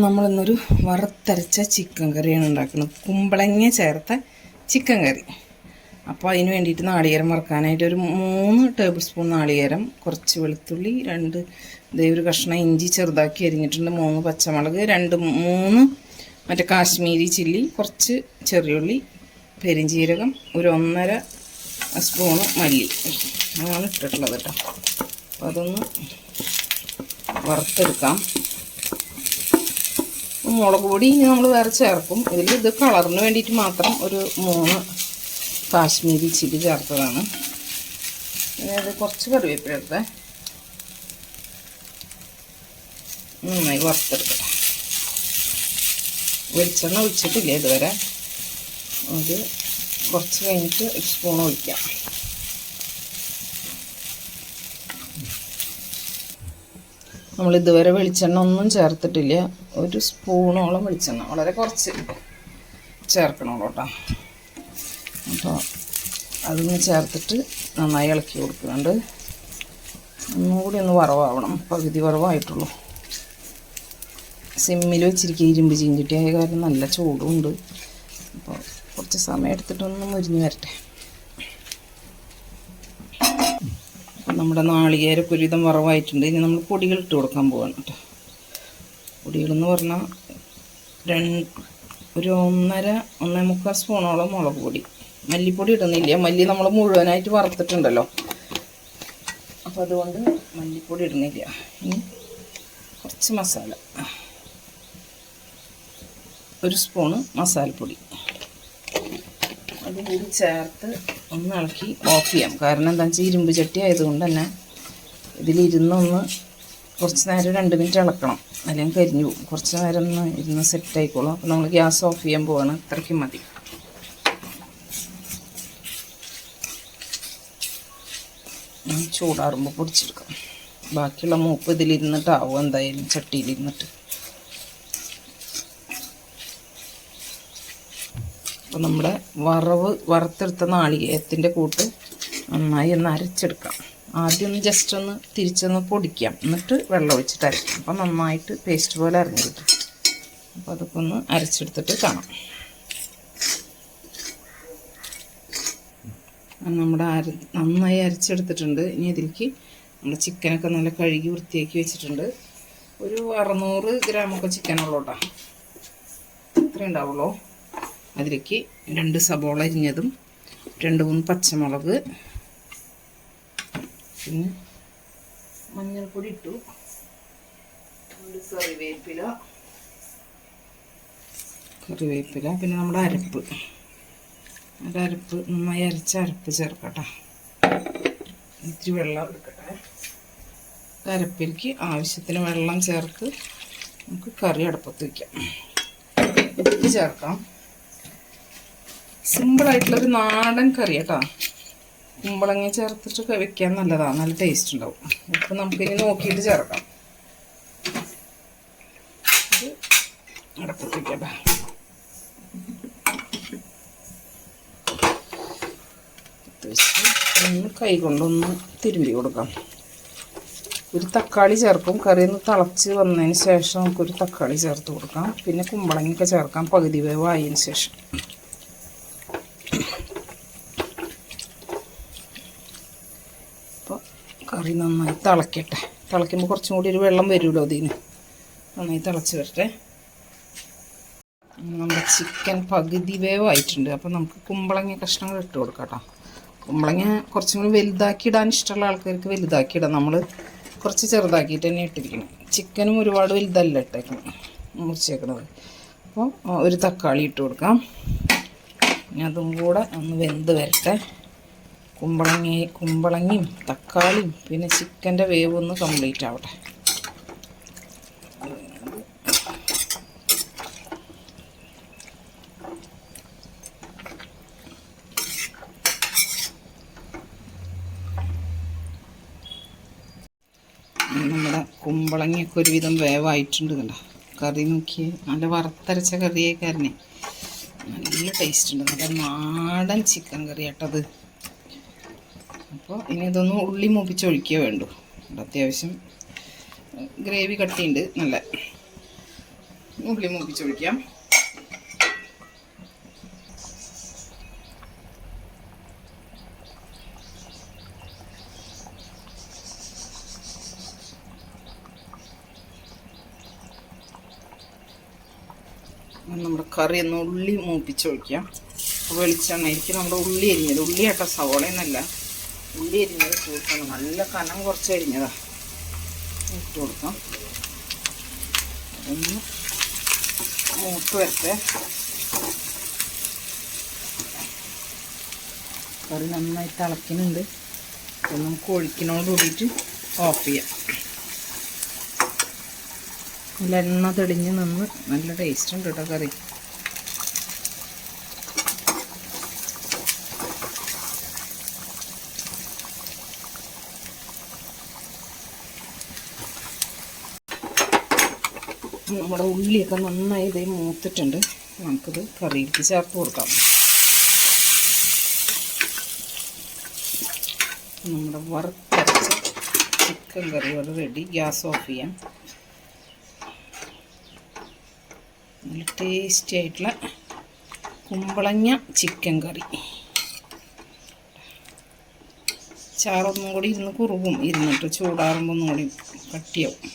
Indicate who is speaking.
Speaker 1: നമ്മളിന്നൊരു വറുത്തരച്ച ചിക്കൻ കറിയാണ് ഉണ്ടാക്കുന്നത്. കുമ്പളങ്ങ ചേർത്ത ചിക്കൻ കറി. അപ്പോൾ അതിന് വേണ്ടിയിട്ട് നാളികേരം വറുക്കാനായിട്ട് ഒരു 3 ടേബിൾ സ്പൂൺ നാളികേരം, കുറച്ച് വെളുത്തുള്ളി, 2 ഒരു കഷ്ണം ഇഞ്ചി ചെറുതാക്കി അരിഞ്ഞിട്ടുണ്ട്, 3 പച്ചമുളക്, 2-3 മറ്റേ കാശ്മീരി ചില്ലി, കുറച്ച് ചെറിയുള്ളി, പെരിഞ്ജീരകം, ഒരു 1.5 സ്പൂണ് മല്ലി ആണ് ഇട്ടിട്ടുള്ളത് കേട്ടോ. അപ്പോൾ അതൊന്ന് വറുത്തെടുക്കാം. മുളക് പൊടി ഇനി നമ്മൾ വേറെ ചേർക്കും. ഇത് കളറിന് വേണ്ടിയിട്ട് മാത്രം ഒരു 3 കാശ്മീരി ചില്ലി ചേർത്തതാണ്. അതായത് കുറച്ച് കറിവേപ്പില എടുത്തേ, നന്നായി വറുത്തെടുക്കട്ടെ. വെളിച്ചെണ്ണ ഒഴിച്ചിട്ടില്ല ഇതുവരെ. അത് കുറച്ച് കഴിഞ്ഞിട്ട് 1 സ്പൂൺ ഒഴിക്കാം. നമ്മളിതുവരെ വെളിച്ചെണ്ണ ഒന്നും ചേർത്തിട്ടില്ല. 1 സ്പൂണോളം വെളിച്ചെണ്ണ, വളരെ കുറച്ച് ചേർക്കണുള്ളൂ കേട്ടോ. അപ്പോൾ അതൊന്ന് ചേർത്തിട്ട് നന്നായി ഇളക്കി കൊടുക്കുന്നുണ്ട്. ഒന്നുകൂടി ഒന്ന് വറവാവണം, പകുതി വറവായിട്ടുള്ളൂ. സിമ്മിൽ വെച്ചിരിക്കുക, ഇരുമ്പ് ചീഞ്ചട്ടിയായ കാരണം നല്ല ചൂടുണ്ട്. അപ്പോൾ കുറച്ച് സമയം എടുത്തിട്ടൊന്ന് മുരിഞ്ഞ് വരട്ടെ. നമ്മുടെ നാളികേരൊക്കെ ഒരുവിധം വറവായിട്ടുണ്ട്. ഇനി നമ്മൾ പൊടികൾ ഇട്ട് കൊടുക്കാൻ പോവാണ് കേട്ടോ. പൊടികളെന്ന് പറഞ്ഞാൽ ഒരു 1.5-1.25 സ്പൂണോളം മുളക് പൊടി. മല്ലിപ്പൊടി ഇടുന്നില്ല, മല്ലി നമ്മൾ മുഴുവനായിട്ട് വറുത്തിട്ടുണ്ടല്ലോ, അപ്പോൾ അതുകൊണ്ട് മല്ലിപ്പൊടി ഇടുന്നില്ല. ഇനി കുറച്ച് മസാല, 1 സ്പൂണ് മസാലപ്പൊടി, അതും കൂടി ചേർത്ത് ഒന്ന് ഇളക്കി ഓഫ് ചെയ്യാം. കാരണം എന്താണെന്ന് വെച്ചാൽ ഇരുമ്പ് ചട്ടി ആയതുകൊണ്ട് തന്നെ ഇതിലിരുന്നൊന്ന് കുറച്ച് നേരം 2 മിനിറ്റ് ഇളക്കണം, അല്ലെങ്കിൽ കരിഞ്ഞു പോകും. കുറച്ച് നേരം ഒന്ന് ഇരുന്ന് സെറ്റ് ആയിക്കോളും. അപ്പോൾ നമ്മൾ ഗ്യാസ് ഓഫ് ചെയ്യാൻ പോവാണ്. ഇത്രയ്ക്കും മതി. ചൂടാറുമ്പോൾ പൊടിച്ചെടുക്കാം. ബാക്കിയുള്ള മൂപ്പ് ഇതിലിരുന്നിട്ടാവും എന്തായാലും, ചട്ടിയിലിരുന്നിട്ട്. അപ്പോൾ നമ്മുടെ വറുത്തെടുത്ത നാളികേരത്തിൻ്റെ കൂട്ട് നന്നായി ഒന്ന് അരച്ചെടുക്കാം. ആദ്യം ഒന്ന് ജസ്റ്റ് ഒന്ന് തിരിച്ചൊന്ന് പൊടിക്കാം, എന്നിട്ട് വെള്ളം ഒഴിച്ചിട്ട് അരയ്ക്കാം. അപ്പോൾ നന്നായിട്ട് പേസ്റ്റ് പോലെ അരഞ്ഞു കിട്ടും. അപ്പോൾ അതൊക്കെ ഒന്ന് അരച്ചെടുത്തിട്ട് കാണാം. നമ്മുടെ നന്നായി അരച്ചെടുത്തിട്ടുണ്ട്. ഇനി ഇതിലേക്ക് നമ്മൾ ചിക്കനൊക്കെ നല്ല കഴുകി വൃത്തിയാക്കി വെച്ചിട്ടുണ്ട്. ഒരു 600 ഗ്രാമൊക്കെ ചിക്കനുള്ളൂ കേട്ടോ, ഇത്രേ ഉണ്ടാവുള്ളൂ. അതിലേക്ക് 2 സബോള അരിഞ്ഞതും, 2-3 പച്ചമുളക്, പിന്നെ മഞ്ഞൾപ്പൊടി ഇട്ടു, കറിവേപ്പില, പിന്നെ നമ്മുടെ അരപ്പ് നന്നായി അരച്ച അരപ്പ് ചേർക്കട്ടെ. ഇത്തിരി വെള്ളം എടുക്കട്ടെ. അരപ്പിലേക്ക് ആവശ്യത്തിന് വെള്ളം ചേർത്ത് നമുക്ക് കറി അടുപ്പത്ത് വയ്ക്കാം. ഉപ്പ് ചേർക്കാം. സിമ്പിളായിട്ടുള്ളൊരു നാടൻ കറി കേട്ടോ. കുമ്പളങ്ങ ചേർത്തിട്ട് വെക്കാൻ നല്ലതാണ്, നല്ല ടേസ്റ്റ് ഉണ്ടാവും. ഉപ്പ് നമുക്കിനി നോക്കിയിട്ട് ചേർക്കാം. ഇത് അടുപ്പത്ത് വയ്ക്കട്ടെ. ഒന്ന് കൈ കൊണ്ടൊന്ന് തിരുമ്പി കൊടുക്കാം. ഒരു തക്കാളി ചേർക്കും. കറി ഒന്ന് തിളച്ച് വന്നതിന് ശേഷം നമുക്കൊരു തക്കാളി ചേർത്ത് കൊടുക്കാം. പിന്നെ കുമ്പളങ്ങയൊക്കെ ചേർക്കാം പകുതി വേവായതിന് ശേഷം. അപ്പോൾ കറി നന്നായി തിളക്കട്ടെ. തിളയ്ക്കുമ്പോൾ കുറച്ചും കൂടി ഒരു വെള്ളം വരുമല്ലോ അതിന്. നന്നായി തിളച്ച് വരട്ടെ. നമ്മുടെ ചിക്കൻ പകുതി വേവായിട്ടുണ്ട്. അപ്പോൾ നമുക്ക് കുമ്പളങ്ങ കഷ്ണങ്ങൾ ഇട്ട് കൊടുക്കാം കേട്ടോ. കുമ്പളങ്ങ കുറച്ചും കൂടി വലുതാക്കി ഇടാൻ ഇഷ്ടമുള്ള ആൾക്കാർക്ക് വലുതാക്കി ഇടാം. നമ്മൾ കുറച്ച് ചെറുതാക്കിയിട്ട് തന്നെ ഇട്ടിരിക്കണം. ചിക്കനും ഒരുപാട് വലുതല്ല ഇട്ടേക്കണം, മുറിച്ചേക്കണത്. അപ്പോൾ ഒരു തക്കാളി ഇട്ട് കൊടുക്കാം. ഇനി അതും കൂടെ ഒന്ന് വെന്ത് വരട്ടെ. കുമ്പളങ്ങയും തക്കാളിയും പിന്നെ ചിക്കൻ്റെ വേവ് ഒന്ന് കംപ്ലീറ്റ് ആവട്ടെ. നമ്മുടെ കുമ്പളങ്ങയൊക്കെ ഒരുവിധം വേവായിട്ടുണ്ട് കണ്ടോ. കറി നോക്കി നല്ല വറുത്തരച്ച കറിയായി കാരണേ നല്ല ടേസ്റ്റ് ഉണ്ട്. നല്ല നാടൻ ചിക്കൻ കറി കേട്ടത്. അപ്പോൾ ഇനി ഇതൊന്ന് ഉള്ളി മൂപ്പിച്ചൊഴിക്കേ വേണ്ടൂ. അത്യാവശ്യം ഗ്രേവി കട്ടിയുണ്ട് നല്ല. ഉള്ളി മൂപ്പിച്ചൊഴിക്കാം. നമ്മുടെ കറി ഒന്ന് ഉള്ളി മൂപ്പിച്ചൊഴിക്കാം. വെളിച്ചെണ്ണയ്ക്ക് നമ്മുടെ ഉള്ളി അരിഞ്ഞത്, ഉള്ളി കേട്ടോ, സവോളയെന്നല്ല, ഉള്ളി അരിഞ്ഞത് കൂട്ടണം. നല്ല കനം കുറച്ച് അരിഞ്ഞതാ, ഇട്ട് കൊടുക്കാം. അതൊന്ന് മൂത്ത് വരട്ടെ. കറി നന്നായി തിളയ്ക്കുന്നുണ്ട്. അപ്പം നമുക്ക് ഒഴിക്കുന്നോട് കൂടിയിട്ട് ഓഫ് ചെയ്യാം. നല്ല എണ്ണ തെളിഞ്ഞ് നിന്ന് നല്ല ടേസ്റ്റ് ഉണ്ട് കേട്ടോ കറി. നമ്മുടെ ഉള്ളിയൊക്കെ നന്നായി ഇതേ മൂത്തിട്ടുണ്ട്. നമുക്കിത് കറിയിലേക്ക് ചേർത്ത് കൊടുക്കാം. നമ്മുടെ വറുത്തരച്ച ചിക്കൻ കറി ഇവിടെ റെഡി. ഗ്യാസ് ഓഫ് ചെയ്യാം. നല്ല ടേസ്റ്റി ആയിട്ടുള്ള കുമ്പളങ്ങ ചിക്കൻ കറി. ചാറൊന്നും കൂടി ഇരുന്ന് കുറുകും, ഇരുന്നിട്ട് ചൂടാറുമ്പോൾ ഒന്നും കൂടി കട്ടിയാവും.